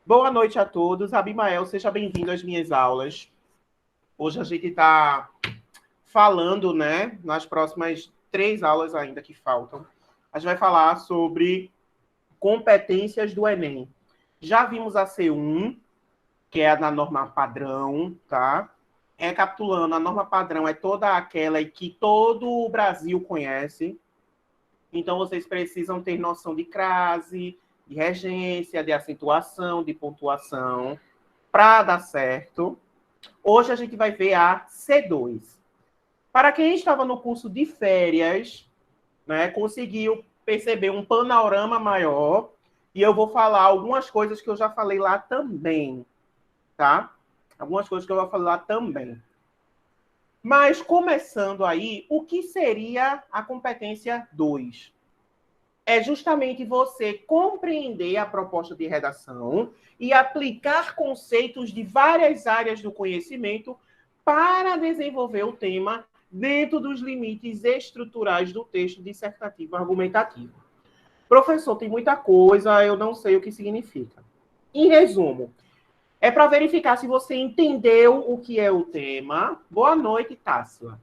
Boa noite a todos. Abimael, seja bem-vindo às minhas aulas. Hoje a gente está falando, né, nas próximas 3 aulas ainda que faltam, a gente vai falar sobre competências do Enem. Já vimos a C1, que é a da norma padrão, tá? Recapitulando, a norma padrão é toda aquela que todo o Brasil conhece. Então, vocês precisam ter noção de crase, de regência, de acentuação, de pontuação, para dar certo. Hoje a gente vai ver a C2. Para quem estava no curso de férias, né, conseguiu perceber um panorama maior, e eu vou falar algumas coisas que eu já falei lá também, tá? Algumas coisas que eu vou falar lá também. Mas, começando aí, o que seria a competência 2? É justamente você compreender a proposta de redação e aplicar conceitos de várias áreas do conhecimento para desenvolver o tema dentro dos limites estruturais do texto dissertativo argumentativo. Professor, tem muita coisa, eu não sei o que significa. Em resumo, é para verificar se você entendeu o que é o tema. Boa noite, Tássila.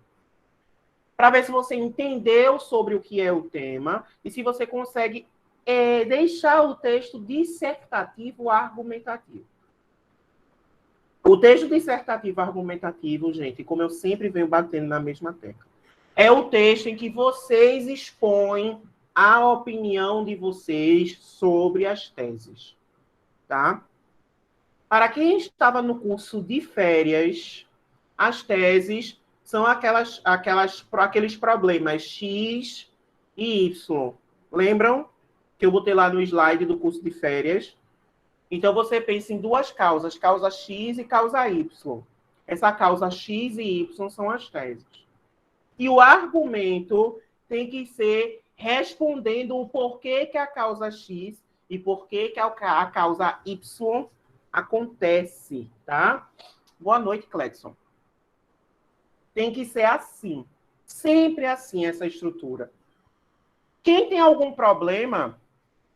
Para ver se você entendeu sobre o que é o tema e se você consegue deixar o texto dissertativo argumentativo. O texto dissertativo argumentativo, gente, como eu sempre venho batendo na mesma tecla, é o texto em que vocês expõem a opinião de vocês sobre as teses, tá? Para quem estava no curso de férias, as teses são aqueles problemas X e Y. Lembram que eu botei lá no slide do curso de férias? Então, você pensa em duas causas, causa X e causa Y. Essa causa X e Y são as teses. E o argumento tem que ser respondendo o porquê que a causa X e porquê que a causa Y acontece, tá? Boa noite, Cledson. Tem que ser assim. Sempre assim, essa estrutura. Quem tem algum problema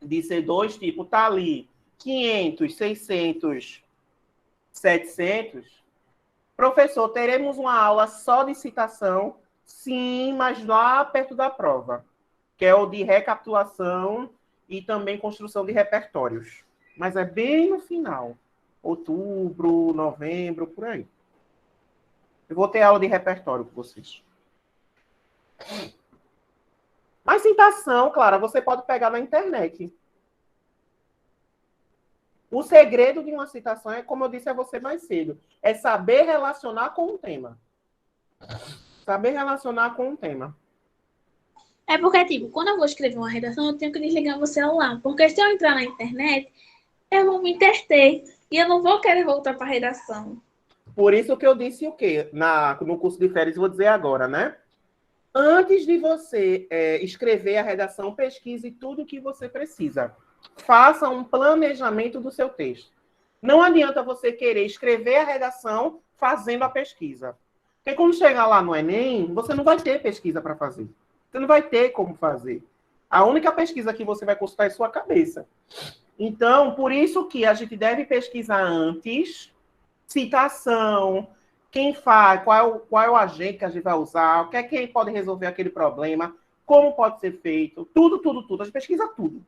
de C2, tipo, tá ali 500, 600, 700, professor, teremos uma aula só de citação? Sim, mas lá perto da prova, que é o de recapitulação e também construção de repertórios. Mas é bem no final. Outubro, novembro, por aí. Eu vou ter aula de repertório com vocês. Mas citação, Clara, você pode pegar na internet. O segredo de uma citação é, como eu disse a você mais cedo, é saber relacionar com o tema. Saber relacionar com o tema. É porque, tipo, quando eu vou escrever uma redação, eu tenho que desligar meu celular. Porque se eu entrar na internet, eu vou me interter. E eu não vou querer voltar para a redação. Por isso que eu disse o quê? No curso de férias, vou dizer agora, né? Antes de você escrever a redação, pesquise tudo o que você precisa. Faça um planejamento do seu texto. Não adianta você querer escrever a redação fazendo a pesquisa. Porque quando chegar lá no Enem, você não vai ter pesquisa para fazer. Você não vai ter como fazer. A única pesquisa que você vai consultar é sua cabeça. Então, por isso que a gente deve pesquisar antes, citação, quem faz, qual é o agente que a gente vai usar, o que é que pode resolver aquele problema, como pode ser feito, tudo, tudo, tudo. A gente pesquisa tudo.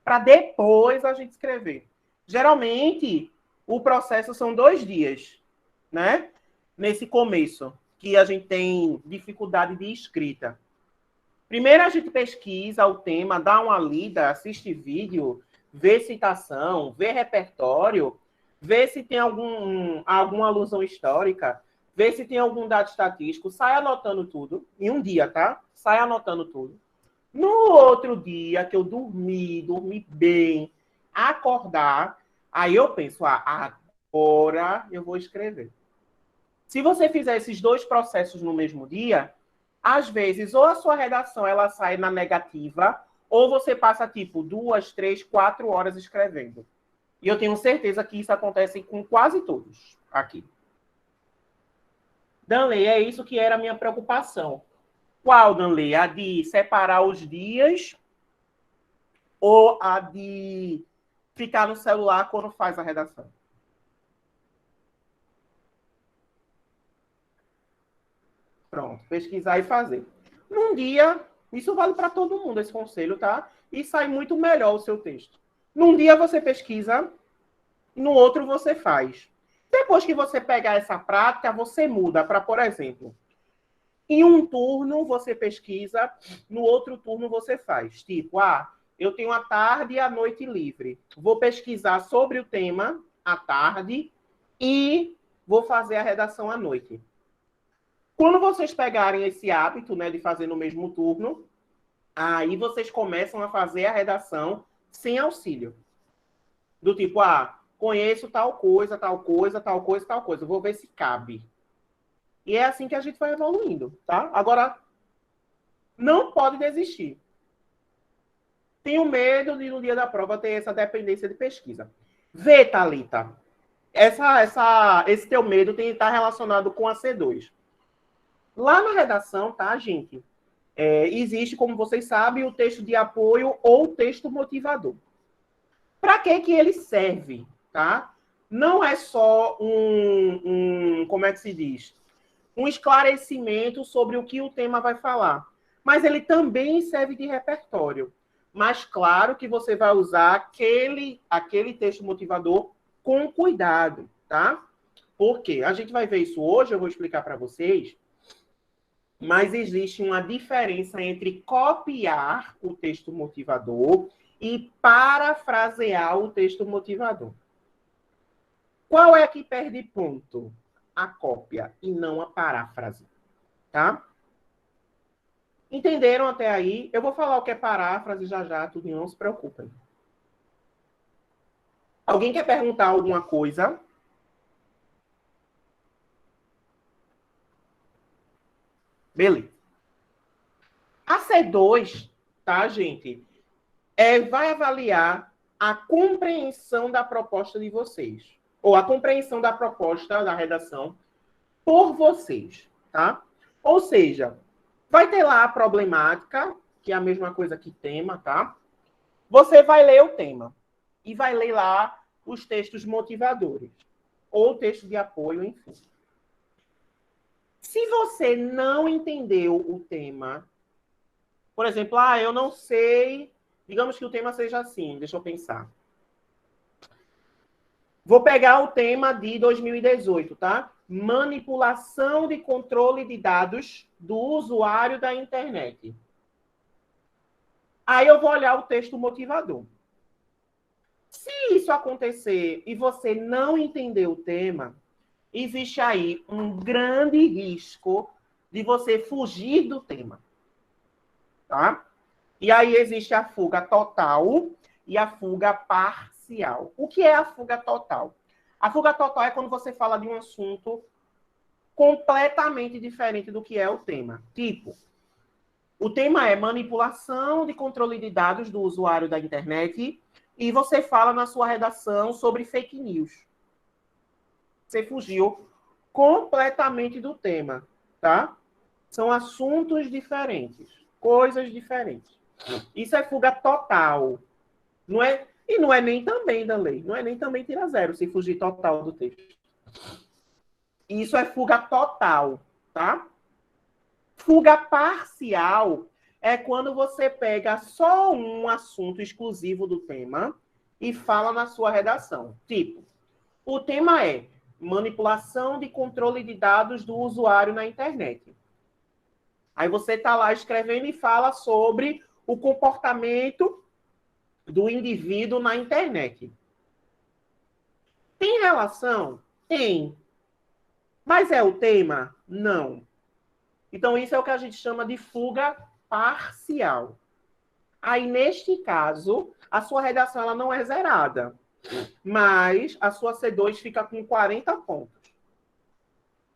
Para depois a gente escrever. Geralmente, o processo são 2 dias, né? Nesse começo, que a gente tem dificuldade de escrita. Primeiro a gente pesquisa o tema, dá uma lida, assiste vídeo, vê citação, vê repertório, vê se tem alguma alusão histórica, vê se tem algum dado estatístico, sai anotando tudo, em um dia, tá? Sai anotando tudo. No outro dia, que eu dormi bem, acordar, aí eu penso, agora eu vou escrever. Se você fizer esses 2 processos no mesmo dia, às vezes, ou a sua redação ela sai na negativa, ou você passa, tipo, 2, 3, 4 horas escrevendo. E eu tenho certeza que isso acontece com quase todos aqui. Danley, é isso que era a minha preocupação. Qual, Danley? A de separar os dias ou a de ficar no celular quando faz a redação? Pronto, pesquisar e fazer. Num dia, isso vale para todo mundo, esse conselho, tá? E sai muito melhor o seu texto. Num dia você pesquisa, no outro você faz. Depois que você pegar essa prática, você muda para, por exemplo, em um turno você pesquisa, no outro turno você faz. Tipo, eu tenho a tarde e a noite livre. Vou pesquisar sobre o tema à tarde e vou fazer a redação à noite. Quando vocês pegarem esse hábito, né, de fazer no mesmo turno, aí vocês começam a fazer a redação sem auxílio. Do tipo, conheço tal coisa, tal coisa, tal coisa, tal coisa. Vou ver se cabe. E é assim que a gente vai evoluindo, tá? Agora, não pode desistir. Tenho medo de, no dia da prova, ter essa dependência de pesquisa. Vê, Thalita. Esse teu medo tem que estar relacionado com a C2. Lá na redação, tá, gente? Existe, como vocês sabem, o texto de apoio ou texto motivador. Para que ele serve, tá? Não é só como é que se diz? Um esclarecimento sobre o que o tema vai falar. Mas ele também serve de repertório. Mas claro que você vai usar aquele texto motivador com cuidado, tá? Por quê? A gente vai ver isso hoje, eu vou explicar para vocês. Mas existe uma diferença entre copiar o texto motivador e parafrasear o texto motivador. Qual é que perde ponto? A cópia e não a paráfrase, tá? Entenderam até aí? Eu vou falar o que é paráfrase já, tudo, não se preocupem. Alguém quer perguntar alguma coisa? Beleza. A C2, tá, gente? Vai avaliar a compreensão da proposta de vocês. Ou a compreensão da proposta da redação por vocês, tá? Ou seja, vai ter lá a problemática, que é a mesma coisa que tema, tá? Você vai ler o tema e vai ler lá os textos motivadores ou texto de apoio, enfim. Se você não entendeu o tema, por exemplo, eu não sei, digamos que o tema seja assim, deixa eu pensar. Vou pegar o tema de 2018, tá? Manipulação de controle de dados do usuário da internet. Aí eu vou olhar o texto motivador. Se isso acontecer e você não entender o tema, existe aí um grande risco de você fugir do tema. Tá? E aí existe a fuga total e a fuga parcial. O que é a fuga total? A fuga total é quando você fala de um assunto completamente diferente do que é o tema. Tipo, o tema é manipulação de controle de dados do usuário da internet e você fala na sua redação sobre fake news. Você fugiu completamente do tema, tá? São assuntos diferentes, coisas diferentes. Isso é fuga total. Não é, e não é nem também da lei. Não é nem também tira zero se fugir total do texto. Isso é fuga total, tá? Fuga parcial é quando você pega só um assunto exclusivo do tema e fala na sua redação. Tipo, o tema é manipulação de controle de dados do usuário na internet. Aí você está lá escrevendo e fala sobre o comportamento do indivíduo na internet. Tem relação? Tem. Mas é o tema? Não. Então, isso é o que a gente chama de fuga parcial. Aí, neste caso, a sua redação ela não é zerada, mas a sua C2 fica com 40 pontos.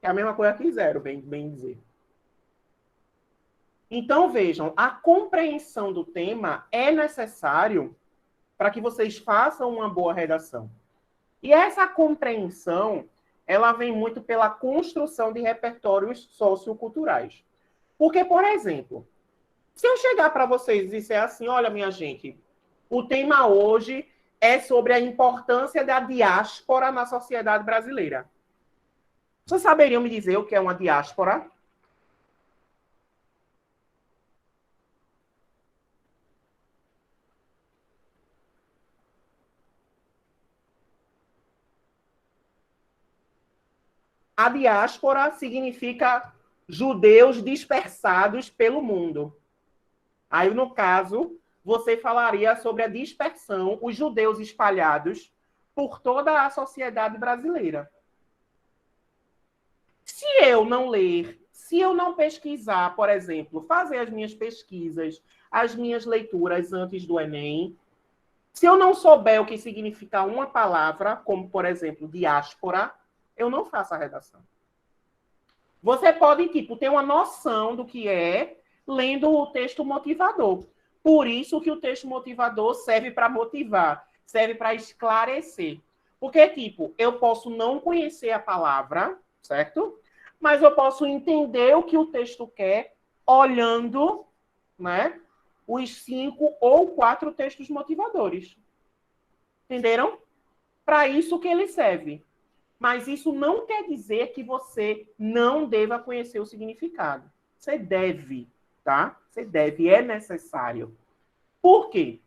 É a mesma coisa que zero, bem dizer. Então, vejam, a compreensão do tema é necessário para que vocês façam uma boa redação. E essa compreensão, ela vem muito pela construção de repertórios socioculturais. Porque, por exemplo, se eu chegar para vocês e disser assim, olha, minha gente, o tema hoje é sobre a importância da diáspora na sociedade brasileira. Vocês saberiam me dizer o que é uma diáspora? A diáspora significa judeus dispersados pelo mundo. Aí, no caso, você falaria sobre a dispersão, os judeus espalhados por toda a sociedade brasileira. Se eu não ler, se eu não pesquisar, por exemplo, fazer as minhas pesquisas, as minhas leituras antes do Enem, se eu não souber o que significa uma palavra, como, por exemplo, diáspora, eu não faço a redação. Você pode, ter uma noção do que é lendo o texto motivador. Por isso que o texto motivador serve para motivar, serve para esclarecer. Porque, eu posso não conhecer a palavra, certo? Mas eu posso entender o que o texto quer olhando, né, os 5 ou 4 textos motivadores. Entenderam? Para isso que ele serve. Mas isso não quer dizer que você não deva conhecer o significado. Você deve, tá? Você deve, é necessário. Por quê?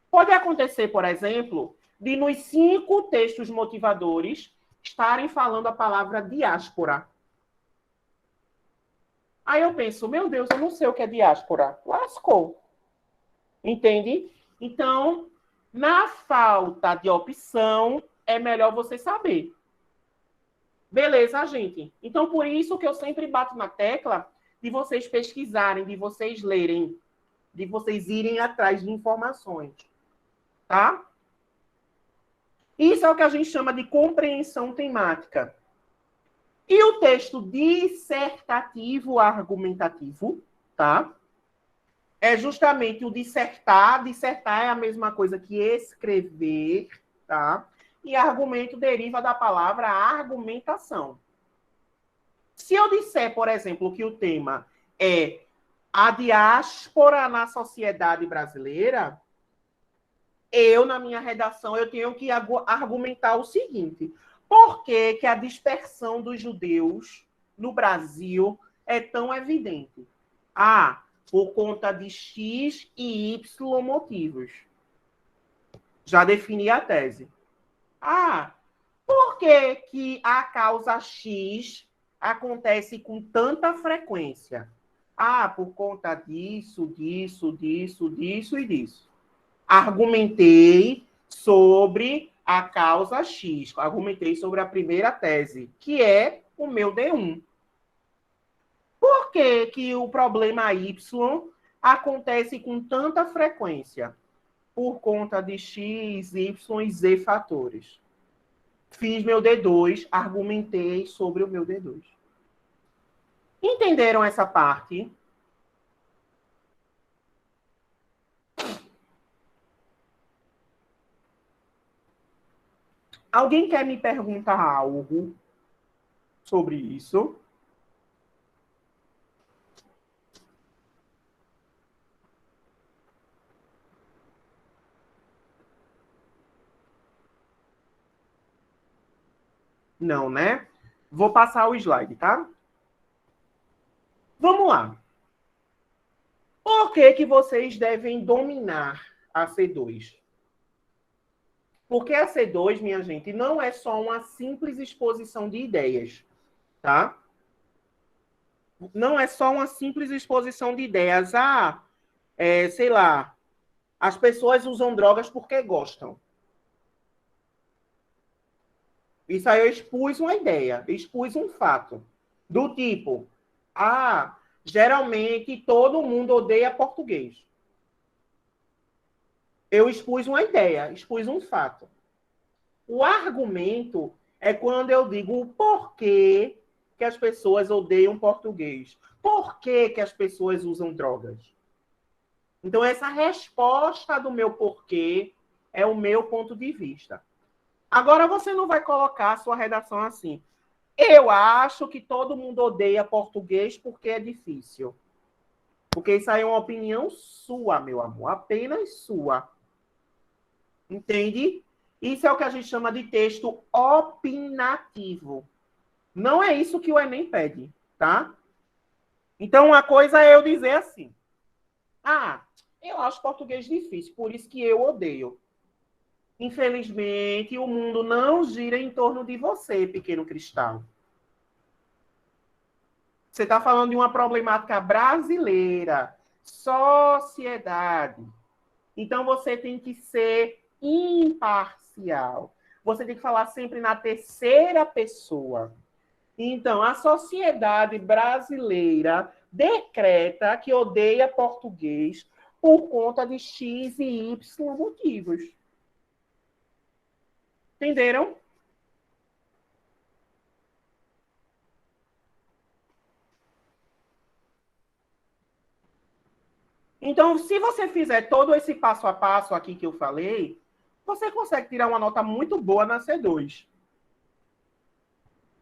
Pode acontecer, por exemplo, de nos 5 textos motivadores estarem falando a palavra diáspora. Aí eu penso, meu Deus, eu não sei o que é diáspora. Lascou. Entende? Então, na falta de opção, é melhor você saber. Beleza, gente? Então, por isso que eu sempre bato na tecla de vocês pesquisarem, de vocês lerem, de vocês irem atrás de informações. Tá? Isso é o que a gente chama de compreensão temática. E o texto dissertativo argumentativo, tá? É justamente o dissertar. Dissertar é a mesma coisa que escrever, tá? E argumento deriva da palavra argumentação. Se eu disser, por exemplo, que o tema é a diáspora na sociedade brasileira, eu, na minha redação, eu tenho que argumentar o seguinte: por que que a dispersão dos judeus no Brasil é tão evidente? Ah, por conta de X e Y motivos. Já defini a tese. Ah, por que que a causa X acontece com tanta frequência? Ah, por conta disso, disso, disso, disso e disso. Argumentei sobre a causa X. Argumentei sobre a primeira tese, que é o meu D1. Por que que o problema Y acontece com tanta frequência? Por conta de X, Y e Z fatores. Fiz meu D2, argumentei sobre o meu D2. Entenderam essa parte? Alguém quer me perguntar algo sobre isso? Não, né? Vou passar o slide, tá? Vamos lá. Por que que vocês devem dominar a C2? Porque a C2, minha gente, não é só uma simples exposição de ideias, tá? Não é só uma simples exposição de ideias. Sei lá, as pessoas usam drogas porque gostam. Isso aí eu expus uma ideia, expus um fato. Do tipo, geralmente todo mundo odeia português. Eu expus uma ideia, expus um fato. O argumento é quando eu digo o porquê que as pessoas odeiam português. Por que que as pessoas usam drogas? Então, essa resposta do meu porquê é o meu ponto de vista. Agora, você não vai colocar a sua redação assim. Eu acho que todo mundo odeia português porque é difícil. Porque isso aí é uma opinião sua, meu amor. Apenas sua. Entende? Isso é o que a gente chama de texto opinativo. Não é isso que o Enem pede, tá? Então, uma coisa é eu dizer assim: ah, eu acho português difícil, por isso que eu odeio. Infelizmente, o mundo não gira em torno de você, pequeno cristal. Você está falando de uma problemática brasileira, sociedade. Então, você tem que ser imparcial. Você tem que falar sempre na terceira pessoa. Então, a sociedade brasileira decreta que odeia português por conta de X e Y motivos. Entenderam? Então, se você fizer todo esse passo a passo aqui que eu falei, você consegue tirar uma nota muito boa na C2.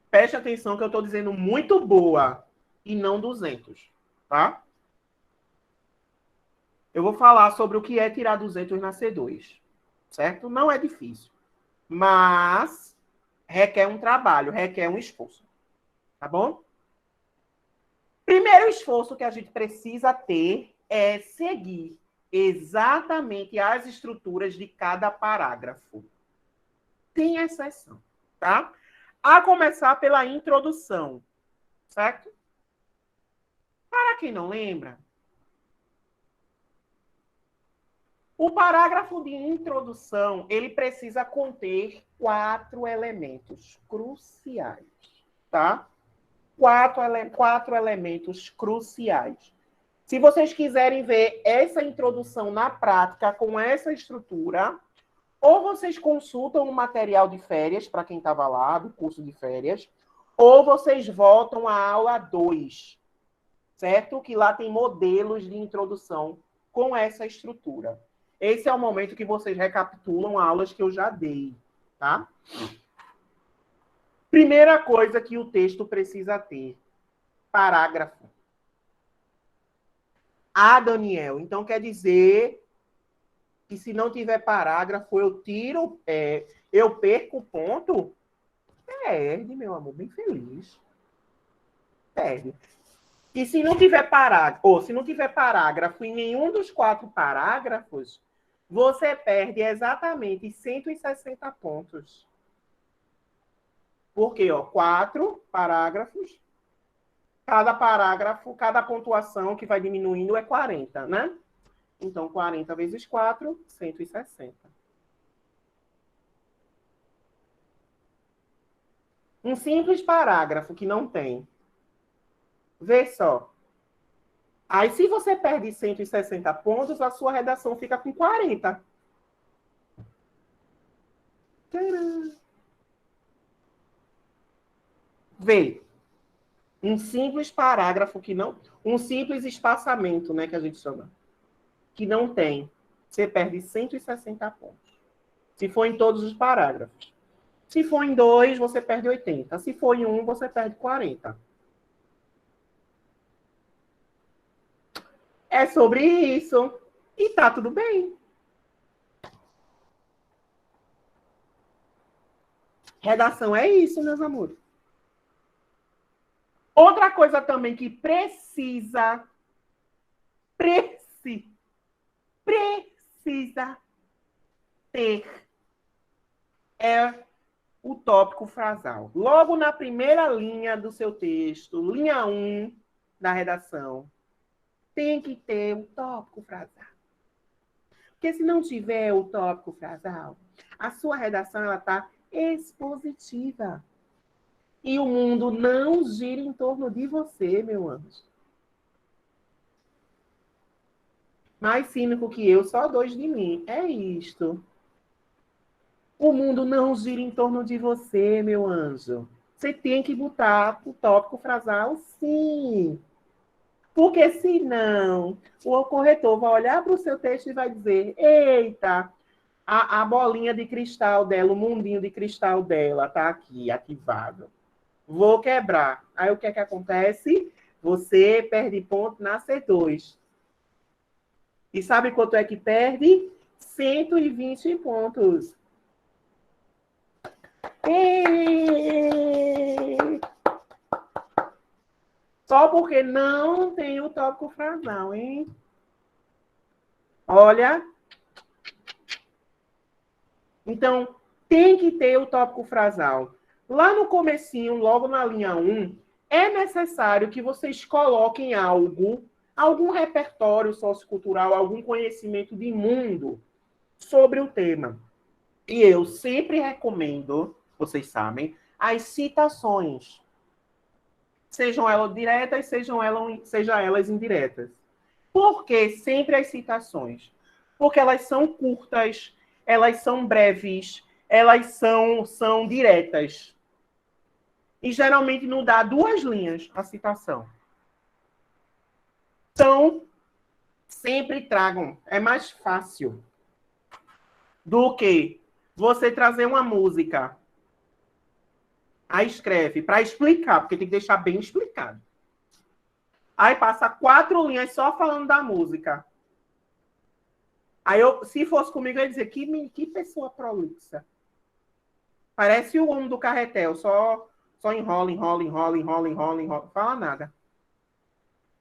Preste atenção que eu estou dizendo muito boa e não 200, tá? Eu vou falar sobre o que é tirar 200 na C2, certo? Não é difícil, mas requer um trabalho, requer um esforço, tá bom? Primeiro esforço que a gente precisa ter é seguir exatamente as estruturas de cada parágrafo. Tem exceção, tá? A começar pela introdução, certo? Para quem não lembra, o parágrafo de introdução, ele precisa conter 4 elementos cruciais, tá? Quatro elementos cruciais. Se vocês quiserem ver essa introdução na prática com essa estrutura, ou vocês consultam o material de férias, para quem estava lá, do curso de férias, ou vocês voltam à aula 2, certo? Que lá tem modelos de introdução com essa estrutura. Esse é o momento que vocês recapitulam aulas que eu já dei, tá? Primeira coisa que o texto precisa ter: parágrafo. Ah, Daniel, então quer dizer que se não tiver parágrafo, eu tiro, eu perco o ponto? Perde, meu amor, bem feliz. Perde. E se não tiver parágrafo, ou se não tiver parágrafo em nenhum dos 4 parágrafos, você perde exatamente 160 pontos. Porque, 4 parágrafos, cada parágrafo, cada pontuação que vai diminuindo é 40, né? Então, 40 vezes 4, 160. Um simples parágrafo que não tem. Vê só. Aí, se você perde 160 pontos, a sua redação fica com 40. Tcharam. Vê. Um simples parágrafo que não... Um simples espaçamento, né, que a gente chama. Que não tem. Você perde 160 pontos. Se for em todos os parágrafos. Se for em 2, você perde 80. Se for em 1, você perde 40. É sobre isso. E tá tudo bem. Redação é isso, meus amores. Outra coisa também que precisa ter é o tópico frasal. Logo na primeira linha do seu texto, linha 1 da redação, tem que ter o tópico frasal. Porque se não tiver o tópico frasal, a sua redação ela está expositiva. E o mundo não gira em torno de você, meu anjo. Mais cínico que eu, só 2 de mim. É isto. O mundo não gira em torno de você, meu anjo. Você tem que botar o tópico frasal, sim. Porque senão, o corretor vai olhar para o seu texto e vai dizer: eita, a bolinha de cristal dela, o mundinho de cristal dela está aqui, ativado. Vou quebrar. Aí o que é que acontece? Você perde ponto na C2. E sabe quanto é que perde? 120 pontos. Só porque não tem o tópico frasal, hein? Olha. Então, tem que ter o tópico frasal. Lá no comecinho, logo na linha 1, é necessário que vocês coloquem algo, algum repertório sociocultural, algum conhecimento de mundo sobre o tema. E eu sempre recomendo, vocês sabem, as citações. Sejam elas diretas, sejam elas indiretas. Por que sempre as citações? Porque elas são curtas, elas são breves, elas são diretas. E geralmente não dá 2 linhas a citação. Então, sempre tragam. É mais fácil do que você trazer uma música. Aí escreve para explicar, porque tem que deixar bem explicado. Aí passa 4 linhas só falando da música. Aí se fosse comigo, eu ia dizer, que pessoa prolixa. Parece o homem do carretel, só enrola, enrola, enrola, enrola, enrola, enrola. Fala nada.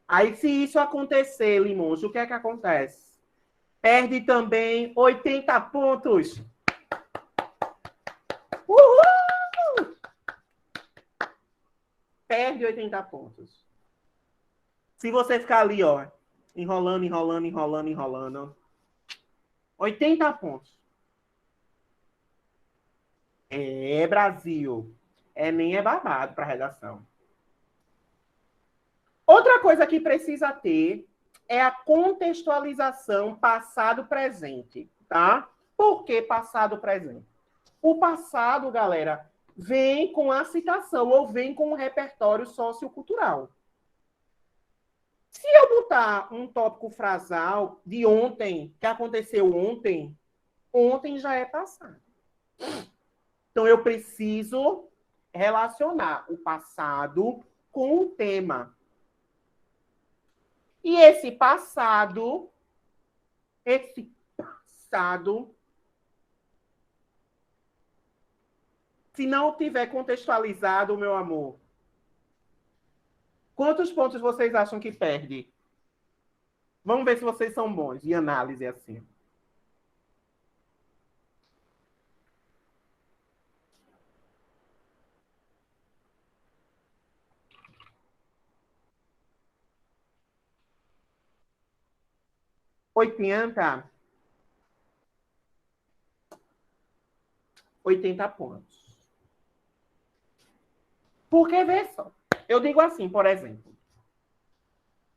Aí, se isso acontecer, Limonge, o que é que acontece? Perde também 80 pontos. Uhul! Perde 80 pontos. Se você ficar ali, ó, enrolando, enrolando, enrolando, enrolando, 80 pontos. É, Brasil. Nem é babado para redação. Outra coisa que precisa ter é a contextualização passado-presente, tá? Por que passado-presente? O passado, galera, vem com a citação ou vem com o repertório sociocultural. Se eu botar um tópico frasal de ontem, que aconteceu ontem, ontem já é passado. Então, eu preciso relacionar o passado com o tema. E esse passado, se não tiver contextualizado, meu amor, quantos pontos vocês acham que perde? Vamos ver se vocês são bons de análise assim. Oitenta pontos. Porque, vê só, eu digo assim, por exemplo,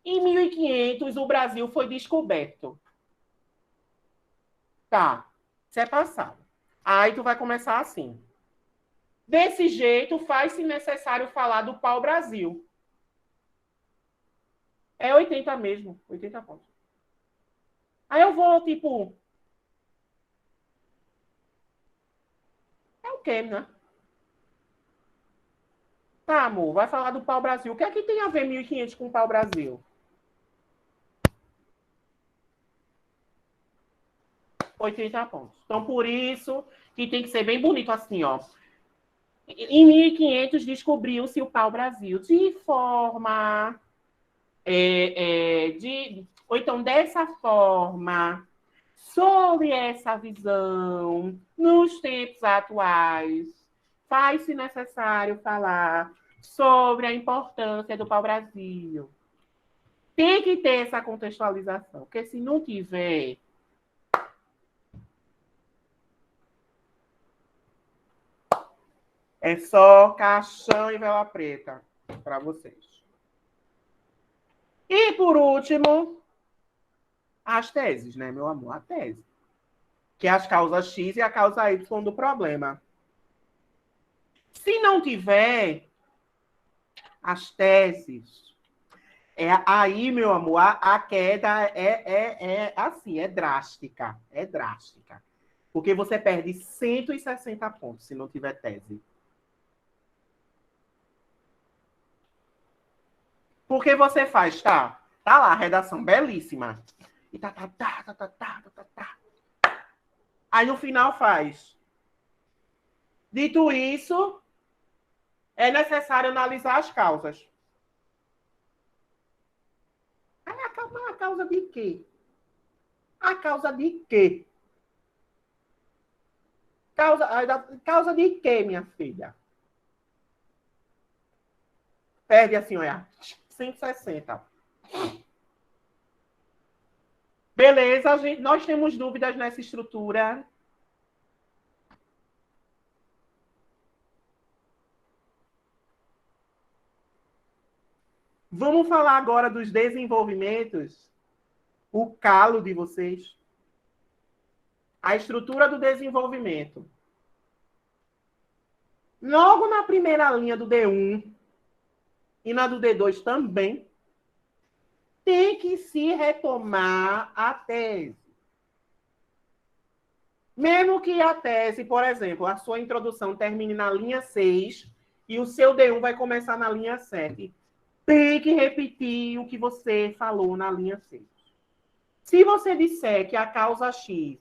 em 1500 o Brasil foi descoberto. Tá, isso é passado. Aí tu vai começar assim. Desse jeito, faz-se necessário falar do pau-brasil. É 80 mesmo, 80 pontos. Aí eu vou, tipo... É o quê, né? Tá, amor, vai falar do pau-brasil. O que é que tem a ver 1500 com o pau-brasil? 80 pontos. Então, por isso que tem que ser bem bonito assim, ó. Em 1500 descobriu-se o pau-brasil de forma... ou então, dessa forma, sob essa visão, nos tempos atuais, faz-se necessário falar sobre a importância do pau-brasil. Tem que ter essa contextualização, porque se não tiver... É só caixão e vela preta para vocês. E, por último, as teses, né, meu amor? A tese. Que é as causas X e a causa Y do problema. Se não tiver as teses, aí, meu amor, a queda assim, é drástica. É drástica. Porque você perde 160 pontos se não tiver tese. Porque você faz, tá lá, a redação belíssima. E tá. Aí no final faz. Dito isso, é necessário analisar as causas. A causa de quê? A causa de quê? Causa de quê, minha filha? Perde assim, olha. 160. Beleza, gente. Nós temos dúvidas nessa estrutura. Vamos falar agora dos desenvolvimentos. O calo de vocês. A estrutura do desenvolvimento. Logo na primeira linha do D1 e na do D2 também, tem que se retomar a tese. Mesmo que a tese, por exemplo, a sua introdução termine na linha 6 e o seu D1 vai começar na linha 7. Tem que repetir o que você falou na linha 6. Se você disser que a causa X,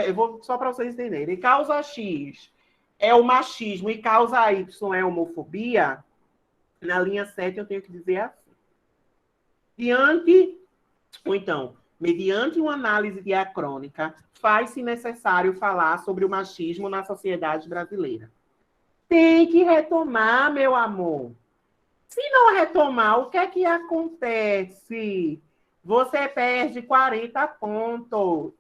eu vou só para vocês entenderem, causa X é o machismo e causa Y é a homofobia, na linha 7 eu tenho que dizer assim. Mediante uma análise diacrônica, faz-se necessário falar sobre o machismo na sociedade brasileira. Tem que retomar, meu amor. Se não retomar, o que é que acontece? Você perde 40 pontos.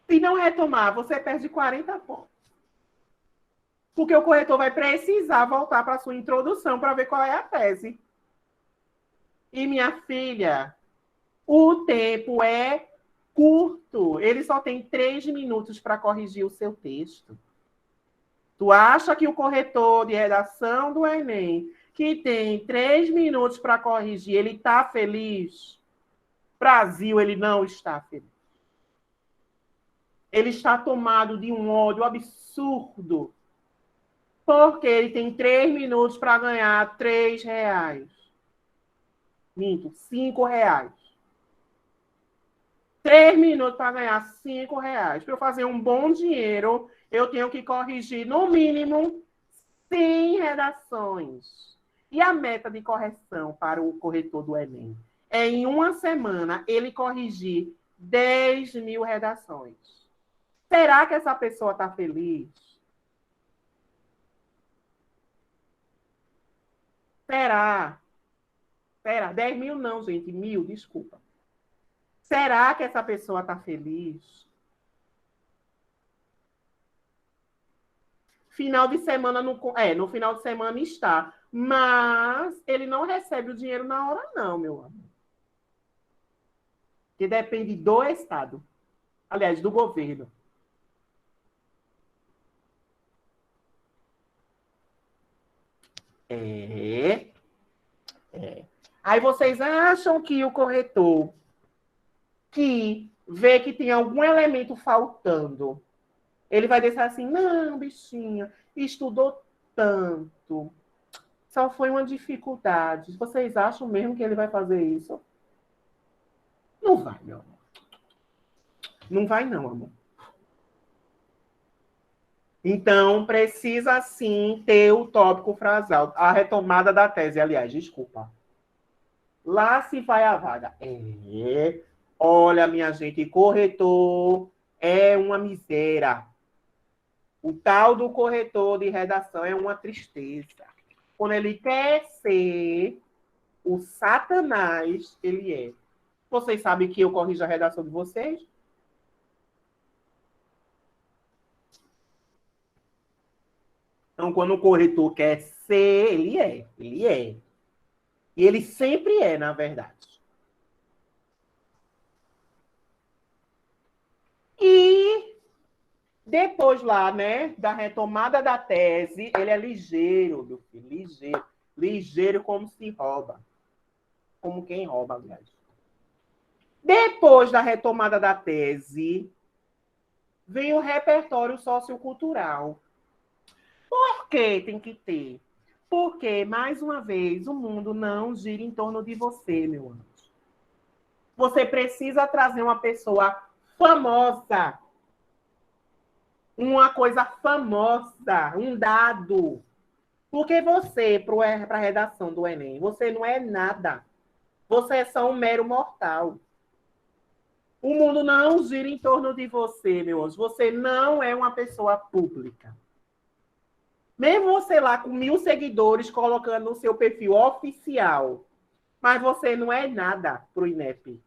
Se não retomar, você perde 40 pontos. Porque o corretor vai precisar voltar para a sua introdução para ver qual é a tese. E, minha filha, o tempo é curto. Ele só tem 3 minutos para corrigir o seu texto. Tu acha que o corretor de redação do Enem, que tem 3 minutos para corrigir, ele está feliz? Brasil, ele não está feliz. Ele está tomado de um ódio absurdo. Porque ele tem 3 minutos para ganhar R$3. Minto, R$5. 3 minutos para ganhar R$5. Para eu fazer um bom dinheiro, eu tenho que corrigir, no mínimo, 100 redações. E a meta de correção para o corretor do Enem é, em uma semana, ele corrigir 10.000 redações. Será que essa pessoa está feliz? Será? 10.000 não, gente. 1.000, desculpa. Será que essa pessoa está feliz? Final de semana, no final de semana está. Mas ele não recebe o dinheiro na hora, não, meu amor. Que depende do Estado. Aliás, do governo. Aí vocês acham que o corretor que vê que tem algum elemento faltando, ele vai dizer assim, não, bichinha, estudou tanto, só foi uma dificuldade. Vocês acham mesmo que ele vai fazer isso? Não vai, meu amor. Não vai não, amor. Então, precisa sim ter o tópico frasal. A retomada da tese, aliás, desculpa. Lá se vai a vaga. Olha, minha gente, corretor é uma miséria. O tal do corretor de redação é uma tristeza. Quando ele quer ser o Satanás, ele é. Vocês sabem que eu corrijo a redação de vocês? Então, quando o corretor quer ser, ele é. Ele é. E ele sempre é, na verdade. E depois lá, né, da retomada da tese, ele é ligeiro, meu filho, ligeiro. Ligeiro como se rouba. Como quem rouba, aliás. Depois da retomada da tese, vem o repertório sociocultural. Por que tem que ter? Porque, mais uma vez, o mundo não gira em torno de você, meu anjo. Você precisa trazer uma pessoa famosa. Uma coisa famosa, um dado. Porque você, para a redação do Enem, você não é nada. Você é só um mero mortal. O mundo não gira em torno de você, meu anjo. Você não é uma pessoa pública. Mesmo você lá com 1.000 seguidores colocando no seu perfil oficial, mas você não é nada para o INEP.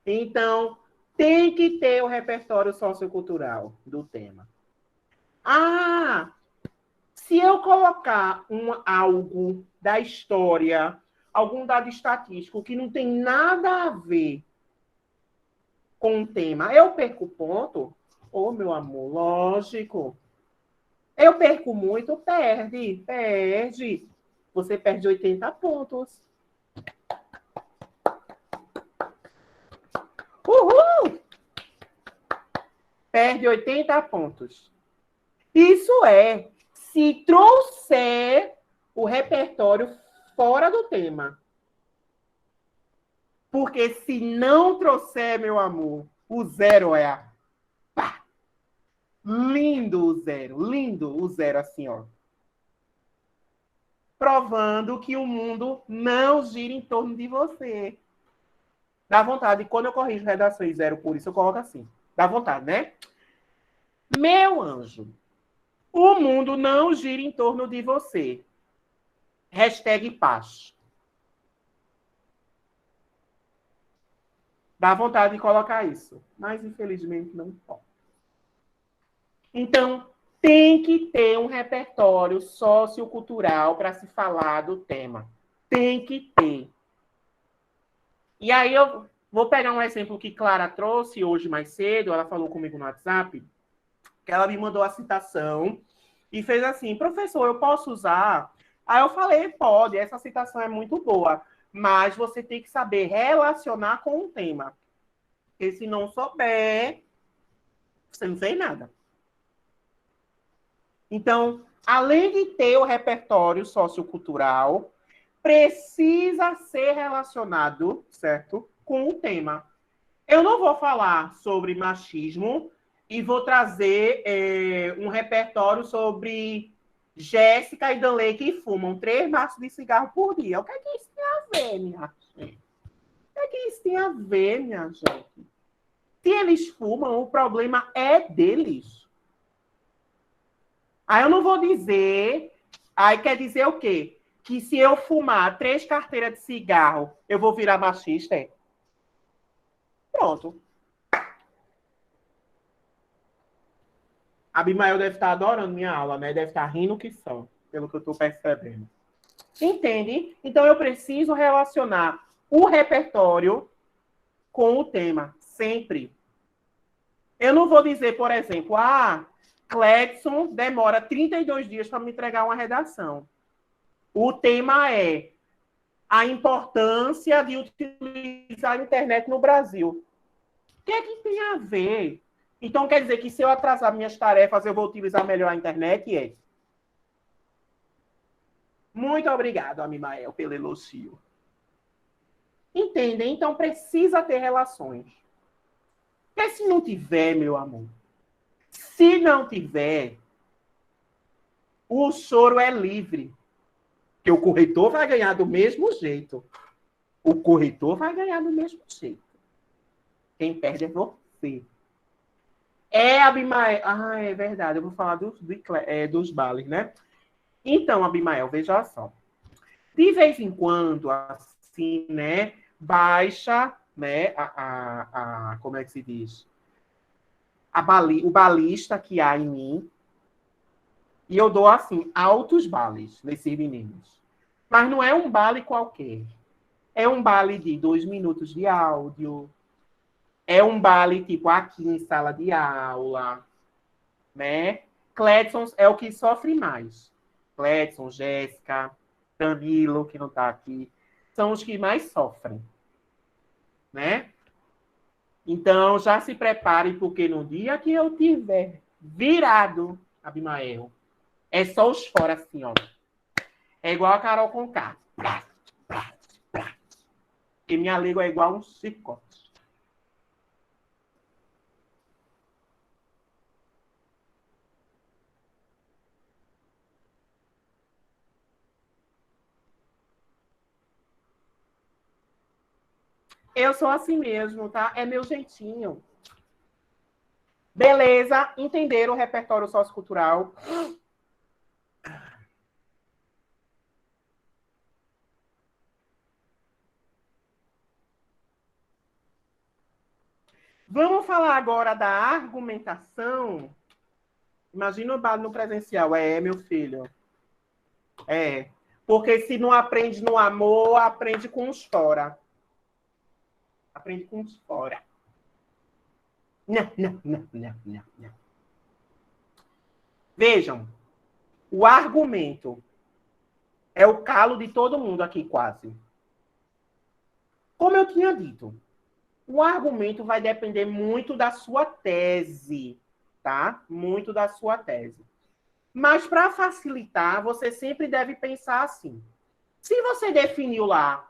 Então, tem que ter o repertório sociocultural do tema. Ah, se eu colocar algo da história, algum dado estatístico que não tem nada a ver com o tema, eu perco ponto? Ô, meu amor, lógico. Eu perco muito, perde. Você perde 80 pontos. Uhul! Perde 80 pontos. Isso é se trouxer o repertório fora do tema. Porque se não trouxer, meu amor, o zero é a... Pá! Lindo o zero assim, ó. Provando que o mundo não gira em torno de você. Dá vontade. Quando eu corrijo redações zero por isso, eu coloco assim. Dá vontade, né? Meu anjo, o mundo não gira em torno de você. Hashtag paz. Dá vontade de colocar isso. Mas, infelizmente, não pode. Então, tem que ter um repertório sociocultural para se falar do tema. Tem que ter. E aí eu vou pegar um exemplo que Clara trouxe hoje mais cedo. Ela falou comigo no WhatsApp, que ela me mandou a citação e fez assim: professor, eu posso usar? Aí eu falei, pode, essa citação é muito boa, mas você tem que saber relacionar com o tema. Porque se não souber, você não fez nada. Então, além de ter o repertório sociocultural, precisa ser relacionado, certo, com o tema. Eu não vou falar sobre machismo e vou trazer um repertório sobre Jéssica e Danley que fumam 3 maços de cigarro por dia. O que é que isso tem a ver, minha gente? O que é que isso tem a ver, minha gente? Se eles fumam, o problema é deles. Aí eu não vou dizer... Aí quer dizer o quê? Que se eu fumar 3 carteiras de cigarro, eu vou virar machista, é? Pronto. A Abimael deve estar adorando minha aula, né? Deve estar rindo que só, pelo que eu estou percebendo. Entende? Então, eu preciso relacionar o repertório com o tema, sempre. Eu não vou dizer, por exemplo, Cledson demora 32 dias para me entregar uma redação. O tema é a importância de utilizar a internet no Brasil. O que é que tem a ver? Então, quer dizer que se eu atrasar minhas tarefas, eu vou utilizar melhor a internet? É. Muito obrigado, Amimael, pelo elogio. Entendem? Então, precisa ter relações. Porque se não tiver, meu amor, se não tiver, o choro é livre. Porque o corretor vai ganhar do mesmo jeito. O corretor vai ganhar do mesmo jeito. Quem perde é você. Abimael. É verdade. Eu vou falar dos bales, né? Então, Abimael, veja só. De vez em quando, assim, né? Baixa, né? Como é que se diz? O balista que há em mim. E eu dou, assim, altos bales nesses meninos. Mas não é um bale qualquer. É um bale de 2 minutos de áudio. É um bale, tipo, aqui em sala de aula. Né? Cledson é o que sofre mais. Cledson, Jéssica, Danilo, que não está aqui, são os que mais sofrem. Né? Então, já se prepare, porque no dia que eu tiver virado, Abimael, É só os fora assim, ó. É igual a Carol Conká. E minha língua é igual um chicote. Eu sou assim mesmo, tá? É meu jeitinho. Beleza, entenderam o repertório sociocultural? Vamos falar agora da argumentação. Imagina o bar no presencial. É, meu filho. É. Porque se não aprende no amor, aprende com os fora. Aprende com os fora. Não, não, não, não, não, não. Vejam, o argumento é o calo de todo mundo aqui, quase. Como eu tinha dito, o argumento vai depender muito da sua tese, tá? Muito da sua tese. Mas, para facilitar, você sempre deve pensar assim. Se você definiu lá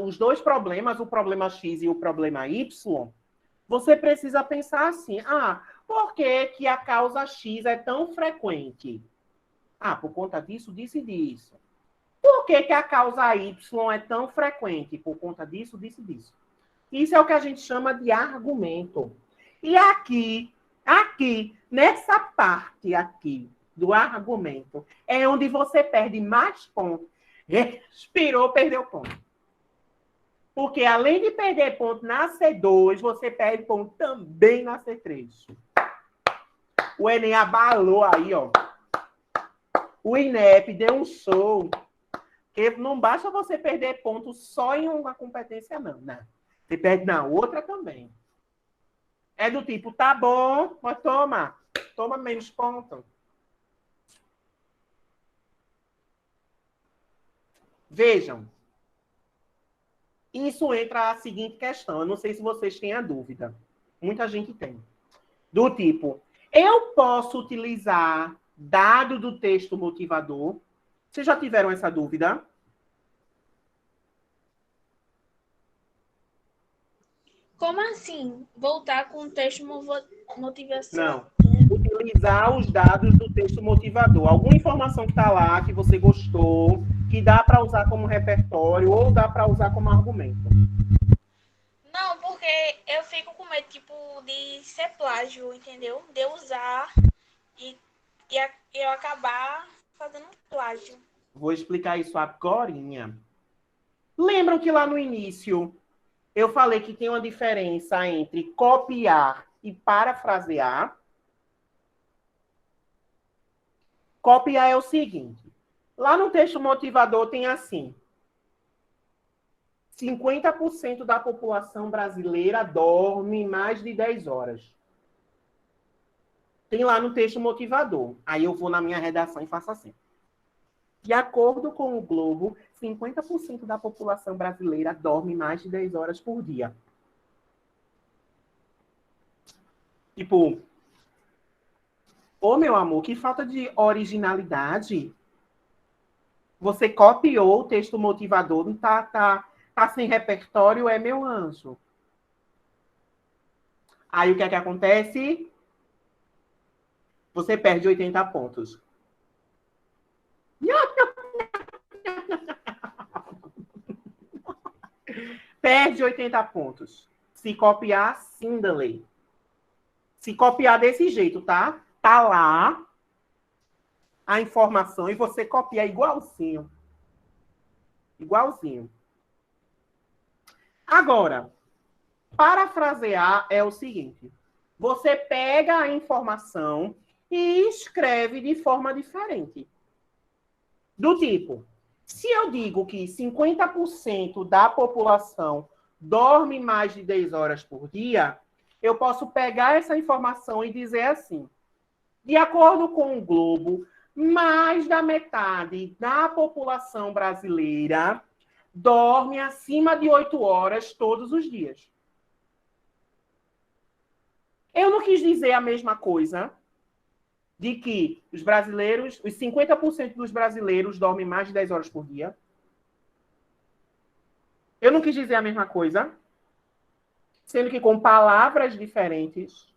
os dois problemas, o problema X e o problema Y, você precisa pensar assim, por que, que a causa X é tão frequente? Por conta disso, disso e disso. Por que, que a causa Y é tão frequente? Por conta disso, disso e disso. Isso é o que a gente chama de argumento. E aqui, nessa parte aqui do argumento, é onde você perde mais pontos. Respirou, perdeu ponto. Porque além de perder ponto na C2, você perde ponto também na C3. O Enem abalou aí, ó. O INEP deu um show. Porque não basta você perder ponto só em uma competência, não. Você perde na outra também. É do tipo, tá bom, mas toma menos ponto. Vejam, isso entra a seguinte questão. Eu não sei se vocês têm a dúvida. Muita gente tem. Do tipo, eu posso utilizar dado do texto motivador? Vocês já tiveram essa dúvida? Como assim? Voltar com o texto motivação? Não. Utilizar os dados do texto motivador. Alguma informação que está lá, que você gostou, que dá para usar como repertório ou dá para usar como argumento. Não, porque eu fico com medo, tipo, de ser plágio, entendeu? De eu usar e eu acabar fazendo plágio. Vou explicar isso agorinha. Lembram que lá no início eu falei que tem uma diferença entre copiar e parafrasear? Copiar é o seguinte. Lá no texto motivador tem assim. 50% da população brasileira dorme mais de 10 horas. Tem lá no texto motivador. Aí eu vou na minha redação e faço assim. De acordo com o Globo, 50% da população brasileira dorme mais de 10 horas por dia. Tipo, meu amor, que falta de originalidade. Você copiou o texto motivador, não tá sem repertório, é meu anjo. Aí o que é que acontece? Você perde 80 pontos. Perde 80 pontos. Se copiar, Sindley. Se copiar desse jeito, tá? Tá lá a informação e você copia igualzinho. Igualzinho. Agora, parafrasear é o seguinte. Você pega a informação e escreve de forma diferente. Do tipo, se eu digo que 50% da população dorme mais de 10 horas por dia, eu posso pegar essa informação e dizer assim, de acordo com o Globo, mais da metade da população brasileira dorme acima de 8 horas todos os dias. Eu não quis dizer a mesma coisa, de que os brasileiros, os 50% dos brasileiros dormem mais de 10 horas por dia? Eu não quis dizer a mesma coisa, sendo que com palavras diferentes.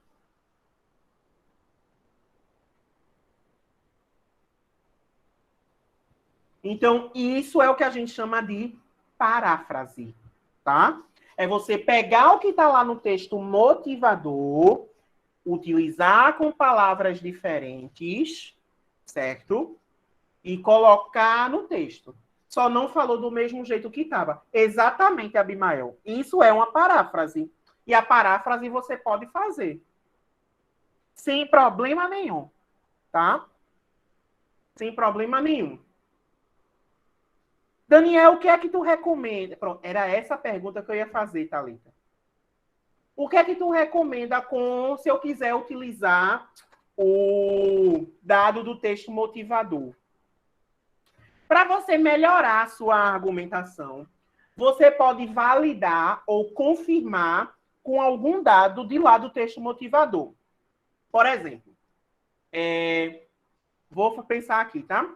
Então, isso é o que a gente chama de paráfrase, tá? É você pegar o que está lá no texto motivador, utilizar com palavras diferentes, certo? E colocar no texto. Só não falou do mesmo jeito que estava. Exatamente, Abimael. Isso é uma paráfrase. E a paráfrase você pode fazer. Sem problema nenhum, tá? Sem problema nenhum. Daniel, o que é que tu recomenda? Pronto, era essa a pergunta que eu ia fazer, Thalita. O que é que tu recomenda se eu quiser utilizar o dado do texto motivador? Para você melhorar a sua argumentação, você pode validar ou confirmar com algum dado de lá do texto motivador. Por exemplo, vou pensar aqui, tá?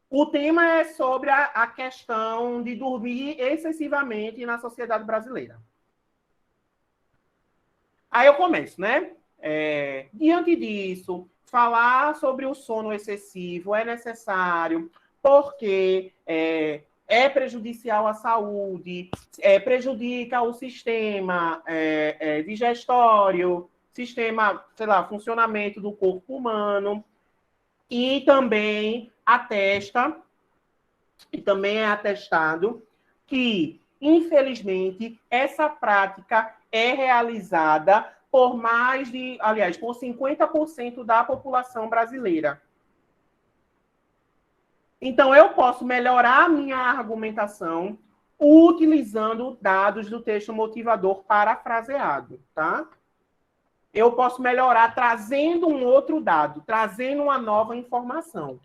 O tema é sobre a questão de dormir excessivamente na sociedade brasileira. Aí eu começo, né? Diante disso, falar sobre o sono excessivo é necessário porque é prejudicial à saúde, prejudica o sistema digestório, sistema, sei lá, funcionamento do corpo humano, e também é atestado que, infelizmente, essa prática é realizada por por 50% da população brasileira. Então, eu posso melhorar a minha argumentação utilizando dados do texto motivador parafraseado, tá? Eu posso melhorar trazendo um outro dado, trazendo uma nova informação.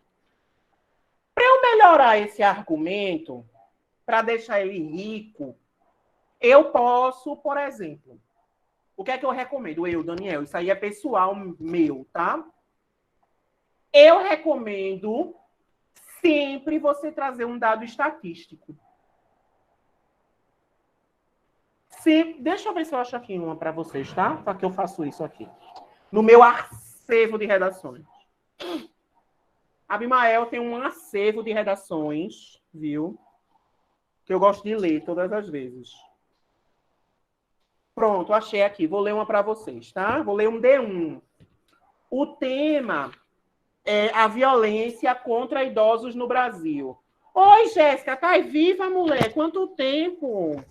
Para eu melhorar esse argumento, para deixar ele rico, eu posso, por exemplo, o que é que eu recomendo? Daniel, isso aí é pessoal meu, tá? Eu recomendo sempre você trazer um dado estatístico. Deixa eu ver se eu acho aqui uma para vocês, tá? Para que eu faço isso aqui. No meu acervo de redações. Abimael tem um acervo de redações, viu? Que eu gosto de ler todas as vezes. Pronto, achei aqui. Vou ler uma para vocês, tá? Vou ler um D1. O tema é a violência contra idosos no Brasil. Oi, Jéssica, tá viva, mulher? Quanto tempo?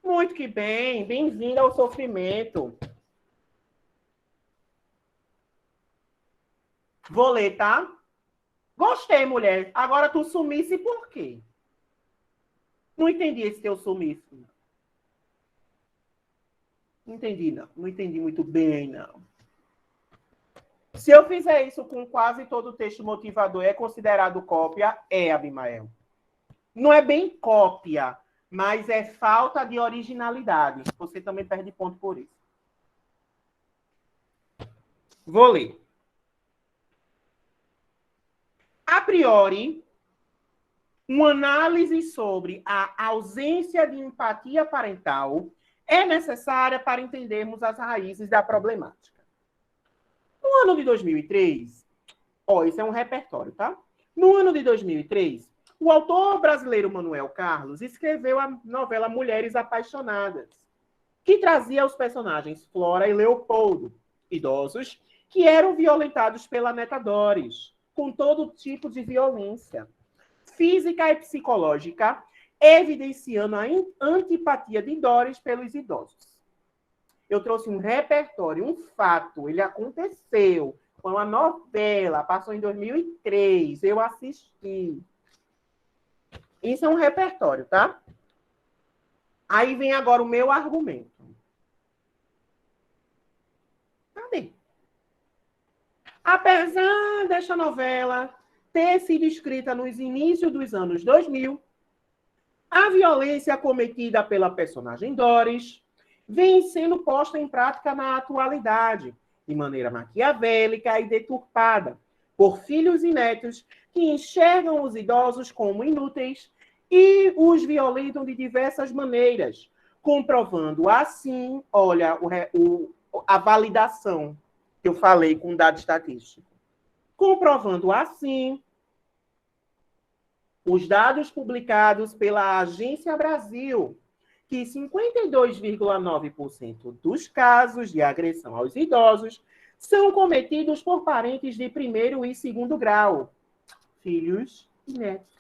Muito que bem. Bem-vinda ao sofrimento. Vou ler, tá? Gostei, mulher. Agora tu sumisse por quê? Não entendi esse teu sumiço. Não entendi, não. Não entendi muito bem, não. Se eu fizer isso com quase todo o texto motivador, é considerado cópia? É, Abimael. Não é bem cópia, mas é falta de originalidade. Você também perde ponto por isso. Vou ler. A priori, uma análise sobre a ausência de empatia parental é necessária para entendermos as raízes da problemática. No ano de 2003, isso é um repertório, tá? No ano de 2003, o autor brasileiro Manuel Carlos escreveu a novela Mulheres Apaixonadas, que trazia os personagens Flora e Leopoldo, idosos, que eram violentados pela neta Doris, com todo tipo de violência física e psicológica, evidenciando a antipatia de Doris pelos idosos. Eu trouxe um repertório, um fato, ele aconteceu. Foi uma novela, passou em 2003, eu assisti. Isso é um repertório, tá? Aí vem agora o meu argumento. Cadê? Apesar desta novela ter sido escrita nos inícios dos anos 2000, A violência cometida pela personagem Doris vem sendo posta em prática na atualidade, de maneira maquiavélica e deturpada, por filhos e netos que enxergam os idosos como inúteis e os violentam de diversas maneiras, comprovando assim, olha, a validação que eu falei com dado estatístico. Comprovando assim os dados publicados pela Agência Brasil, que 52,9% dos casos de agressão aos idosos são cometidos por parentes de primeiro e segundo grau, filhos e netos.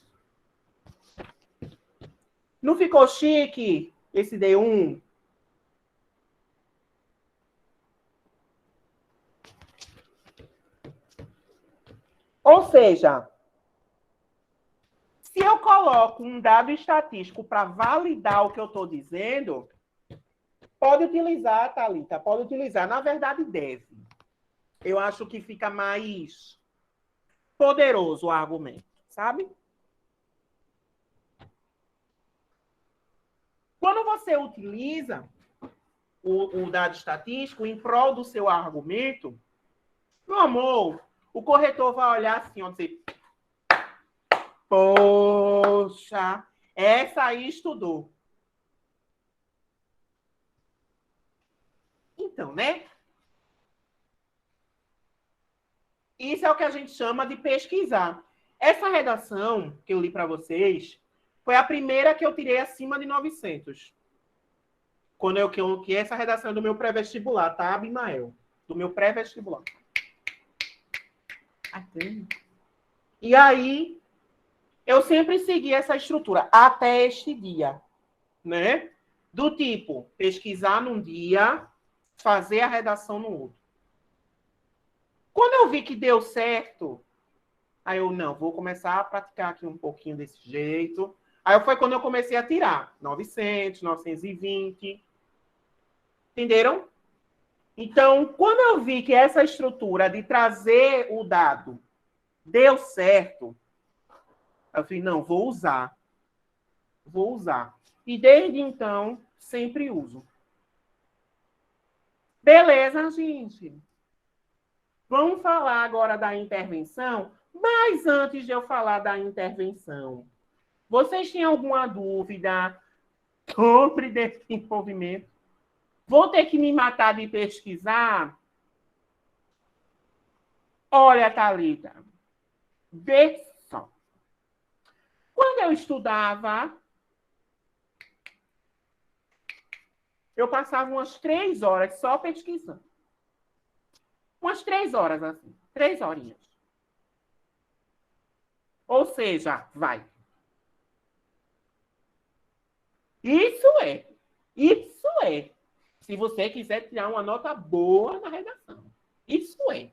Não ficou chique esse D1? Ou seja, se eu coloco um dado estatístico para validar o que eu estou dizendo, pode utilizar, Thalita, pode utilizar. Na verdade, deve. Eu acho que fica mais poderoso o argumento, sabe? Quando você utiliza o dado estatístico em prol do seu argumento, meu amor, o corretor vai olhar assim, ó, dizer, poxa, essa aí estudou. Então, né? Isso é o que a gente chama de pesquisar. Essa redação que eu li para vocês foi a primeira que eu tirei acima de 900. Que essa redação é do meu pré-vestibular, tá, Abimael? Do meu pré-vestibular. E aí, eu sempre segui essa estrutura, até este dia, né? Do tipo, pesquisar num dia, fazer a redação no outro. Quando eu vi que deu certo, aí eu, não, vou começar a praticar aqui um pouquinho desse jeito. Aí foi quando eu comecei a tirar 900, 920. Entenderam? Então, quando eu vi que essa estrutura de trazer o dado deu certo, eu falei, não, vou usar. Vou usar. E desde então, sempre uso. Beleza, gente? Vamos falar agora da intervenção, mas antes de eu falar da intervenção, vocês têm alguma dúvida sobre desenvolvimento? Vou ter que me matar de pesquisar? Olha, Thalita, vê só. Quando eu estudava, eu passava umas 3 horas só pesquisando. Umas 3 horas, assim. 3 horinhas. Ou seja, vai. Isso é. Isso é. Se você quiser tirar uma nota boa na redação. Isso é.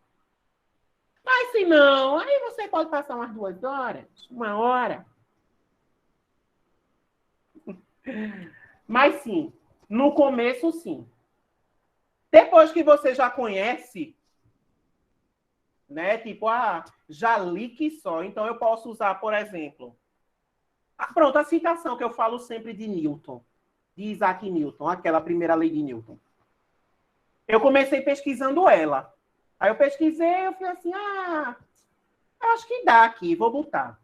Mas se não, aí você pode passar umas 2 horas, 1 hora. Mas sim, no começo sim. Depois que você já conhece, né? Tipo, já li que só. Então eu posso usar, por exemplo, pronto, a citação que eu falo sempre de Newton, de Isaac Newton, aquela primeira lei de Newton. Eu comecei pesquisando ela. Aí eu pesquisei, eu falei assim, eu acho que dá aqui, vou botar.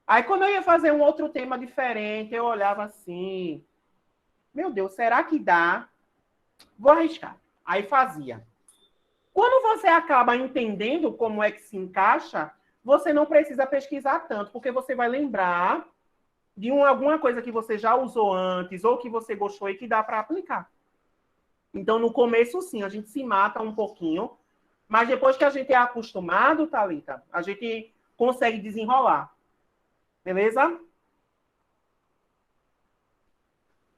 Aí quando eu ia fazer um outro tema diferente, eu olhava assim, meu Deus, será que dá? Vou arriscar. Aí fazia. Quando você acaba entendendo como é que se encaixa, você não precisa pesquisar tanto, porque você vai lembrar de alguma coisa que você já usou antes ou que você gostou e que dá para aplicar. Então, no começo, sim, a gente se mata um pouquinho, mas depois que a gente é acostumado, Thalita, a gente consegue desenrolar. Beleza?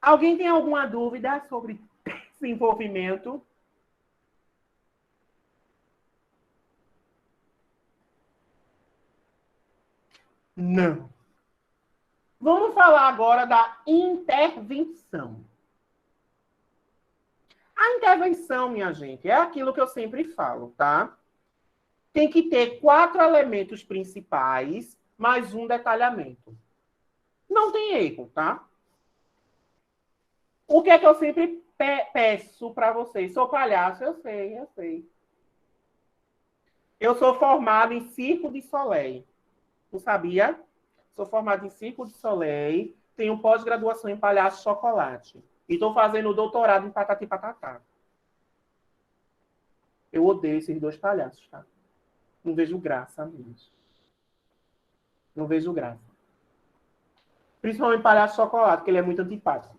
Alguém tem alguma dúvida sobre desenvolvimento? Não. Vamos falar agora da intervenção. A intervenção, minha gente, é aquilo que eu sempre falo, tá? Tem que ter 4 elementos principais, mais um detalhamento. Não tem erro, tá? O que é que eu sempre peço para vocês? Sou palhaço, eu sei, eu sei. Eu sou formado em Circo de Soleil. Tu sabia? Sou formado em Circo de Soleil, tenho pós-graduação em palhaço chocolate. E estou fazendo doutorado em patati patatá. Eu odeio esses dois palhaços, tá? Não vejo graça neles. Não vejo graça. Principalmente palhaço chocolate, porque ele é muito antipático.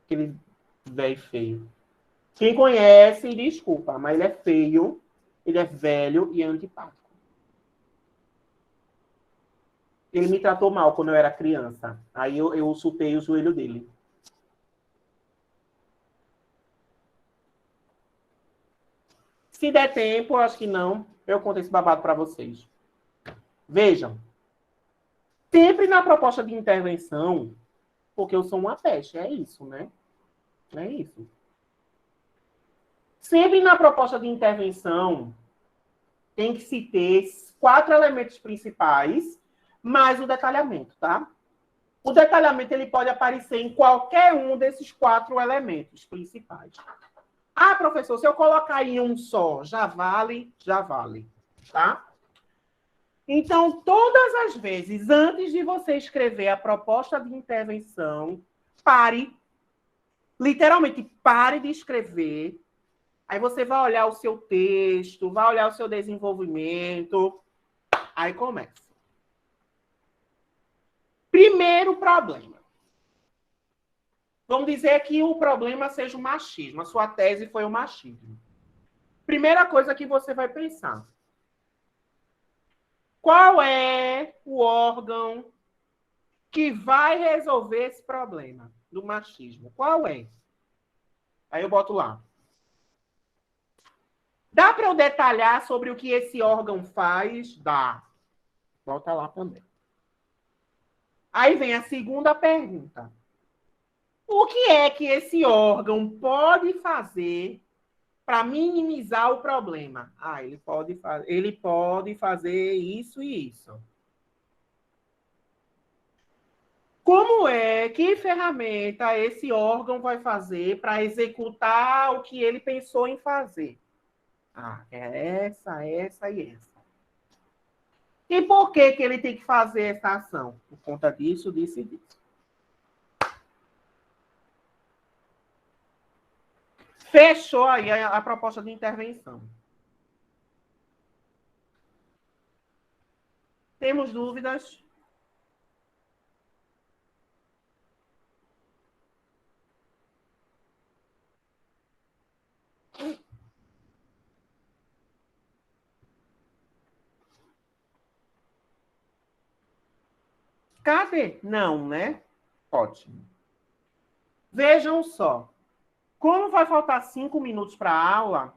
Aquele velho feio. Quem conhece, desculpa, mas ele é feio, ele é velho e é antipático. Ele me tratou mal quando eu era criança. Aí eu chutei o joelho dele. Se der tempo, acho que não, eu conto esse babado para vocês. Vejam. Sempre na proposta de intervenção, porque eu sou uma peste, é isso, né? É isso. Sempre na proposta de intervenção, tem que se ter 4 elementos principais, mais o detalhamento, tá? O detalhamento ele pode aparecer em qualquer um desses 4 elementos principais. Ah, professor, se eu colocar em um só, já vale, tá? Então, todas as vezes, antes de você escrever a proposta de intervenção, pare, literalmente pare de escrever. Aí você vai olhar o seu texto, vai olhar o seu desenvolvimento. Aí começa. Primeiro problema. Vamos dizer que o problema seja o machismo. A sua tese foi o machismo. Primeira coisa que você vai pensar. Qual é o órgão que vai resolver esse problema do machismo? Qual é? Aí eu boto lá. Dá para eu detalhar sobre o que esse órgão faz? Dá. Bota lá também. Aí vem a segunda pergunta. O que é que esse órgão pode fazer para minimizar o problema? Ah, ele pode fazer isso e isso. Como é, que ferramenta esse órgão vai fazer para executar o que ele pensou em fazer? Ah, é essa e essa. E por que ele tem que fazer essa ação? Por conta disso, disso e disso. Fechou aí a proposta de intervenção. Temos dúvidas? Cadê? Não, né? Ótimo. Vejam só. Como vai faltar 5 minutos para a aula,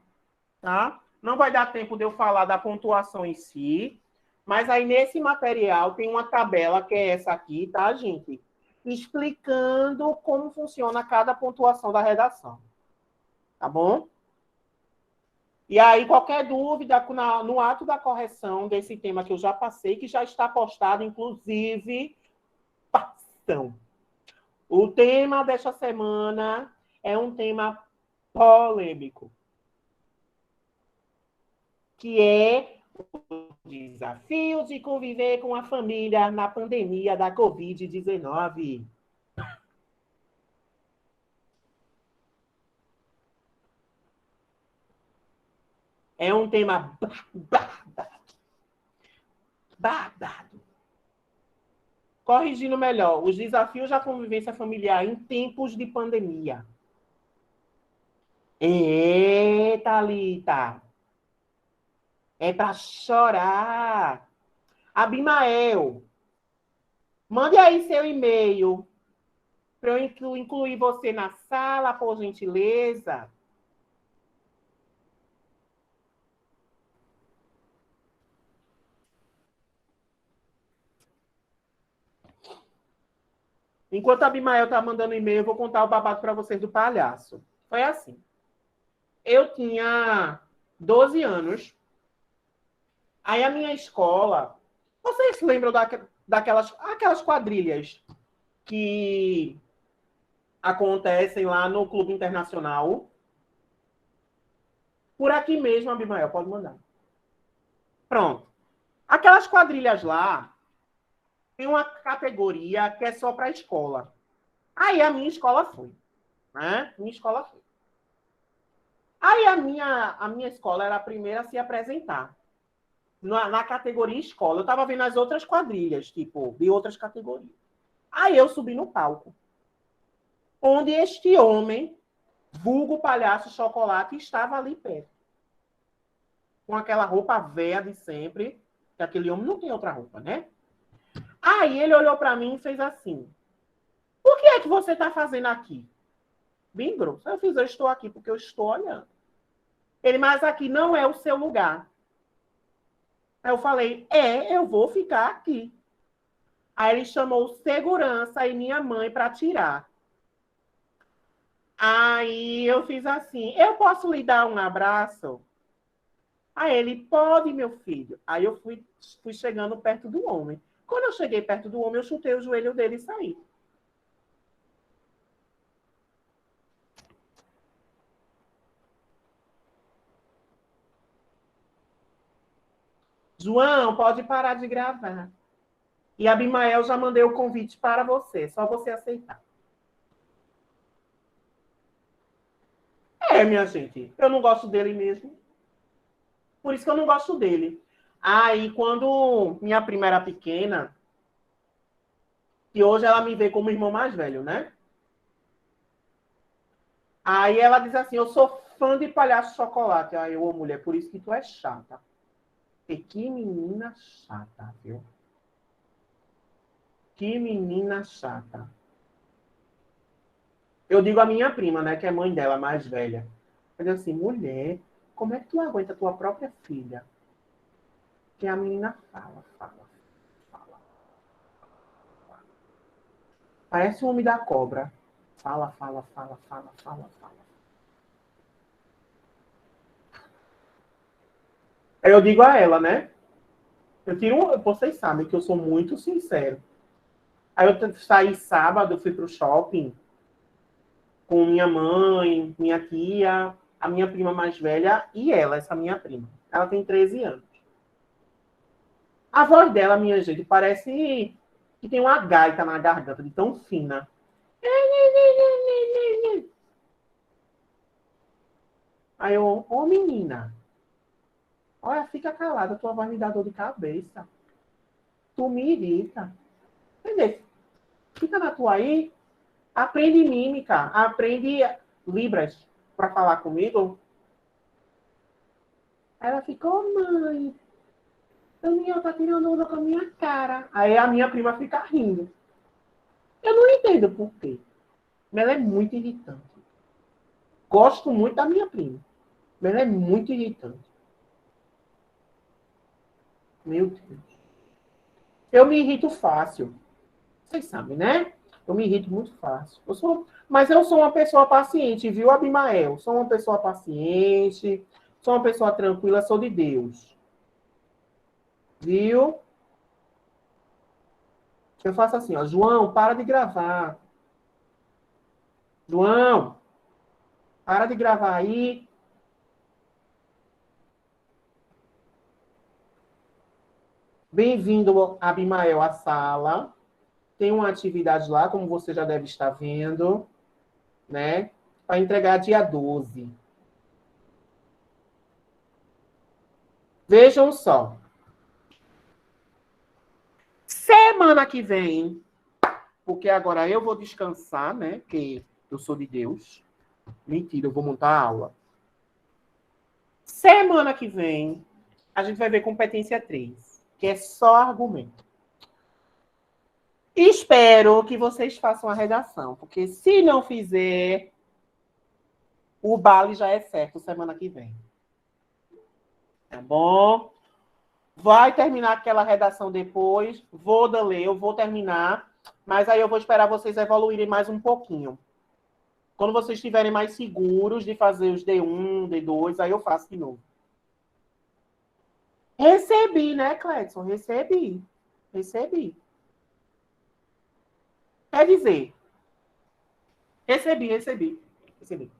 tá? Não vai dar tempo de eu falar da pontuação em si, mas aí nesse material tem uma tabela, que é essa aqui, tá, gente? Explicando como funciona cada pontuação da redação. Tá bom? E aí, qualquer dúvida no ato da correção desse tema que eu já passei, que já está postado, inclusive, passão. O tema desta semana é um tema polêmico, que é o desafio de conviver com a família na pandemia da Covid-19. É um tema babado. Corrigindo melhor, os desafios da convivência familiar em tempos de pandemia. Thalita, é para chorar. Abimael, mande aí seu e-mail para eu incluir você na sala, por gentileza. Enquanto a Abimael está mandando e-mail, eu vou contar o babado para vocês do palhaço. Foi assim. Eu tinha 12 anos. Aí a minha escola Vocês se lembram aquelas quadrilhas que acontecem lá no Clube Internacional? Por aqui mesmo, Abimael, pode mandar. Pronto. Aquelas quadrilhas lá tem uma categoria que é só para a escola. Aí a minha escola foi. Né? Minha escola foi. Aí a minha escola era a primeira a se apresentar. Na categoria escola. Eu estava vendo as outras quadrilhas, tipo, de outras categorias. Aí eu subi no palco. Onde este homem, vulgo palhaço chocolate, estava ali perto. Com aquela roupa velha de sempre. Que aquele homem não tem outra roupa, né? Aí ele olhou para mim e fez assim. O que é que você está fazendo aqui? Bem grosso. Eu estou aqui porque eu estou olhando. Ele, mas aqui não é o seu lugar. Aí eu falei, eu vou ficar aqui. Aí ele chamou segurança e minha mãe para tirar. Aí eu fiz assim, eu posso lhe dar um abraço? Aí ele, pode, meu filho. Aí eu fui chegando perto do homem. Quando eu cheguei perto do homem, eu chutei o joelho dele e saí. João, pode parar de gravar. E Abimael já mandei o convite para você. Só você aceitar. Minha gente. Eu não gosto dele mesmo. Por isso que eu não gosto dele. Aí, quando minha prima era pequena, e hoje ela me vê como irmão mais velho, né? Aí ela diz assim, eu sou fã de palhaço chocolate. Aí eu, mulher, por isso que tu é chata. E que menina chata, viu? Que menina chata. Eu digo a minha prima, né, que é mãe dela, mais velha. Eu digo assim, mulher, como é que tu aguenta tua própria filha? Que a menina fala. Parece o homem da cobra. Fala. Aí eu digo a ela, né? Vocês sabem que eu sou muito sincero. Aí eu saí sábado, fui pro shopping com minha mãe, minha tia, a minha prima mais velha e ela, essa minha prima. Ela tem 13 anos. A voz dela, minha gente, parece que tem uma gaita na garganta, de tão fina. Aí eu, menina, olha, fica calada, tua voz me dá dor de cabeça. Tu me irrita. Entendeu? Fica na tua aí, aprende mímica, aprende libras para falar comigo. Aí ela ficou, mãe, Daniel tá tirando onda com a minha cara. Aí a minha prima fica rindo. Eu não entendo por quê. Mas ela é muito irritante. Gosto muito da minha prima. Mas ela é muito irritante. Meu Deus. Eu me irrito fácil. Vocês sabem, né? Eu me irrito muito fácil. Mas eu sou uma pessoa paciente, viu, Abimael? Sou uma pessoa paciente, sou uma pessoa tranquila, sou de Deus. Viu? Eu faço assim, ó. João, para de gravar. João, para de gravar aí. Bem-vindo, Abimael, à sala. Tem uma atividade lá, como você já deve estar vendo, né? Para entregar dia 12. Vejam só. Semana que vem, porque agora eu vou descansar, né? Porque eu sou de Deus. Mentira, eu vou montar a aula. Semana que vem, a gente vai ver competência 3, que é só argumento. Espero que vocês façam a redação, porque se não fizer, o baile já é certo semana que vem. Tá bom? Vai terminar aquela redação depois, vou ler, eu vou terminar, mas aí eu vou esperar vocês evoluírem mais um pouquinho. Quando vocês estiverem mais seguros de fazer os D1, D2, aí eu faço de novo. Recebi, né, Cledson? Recebi. Recebi. Quer dizer, recebi.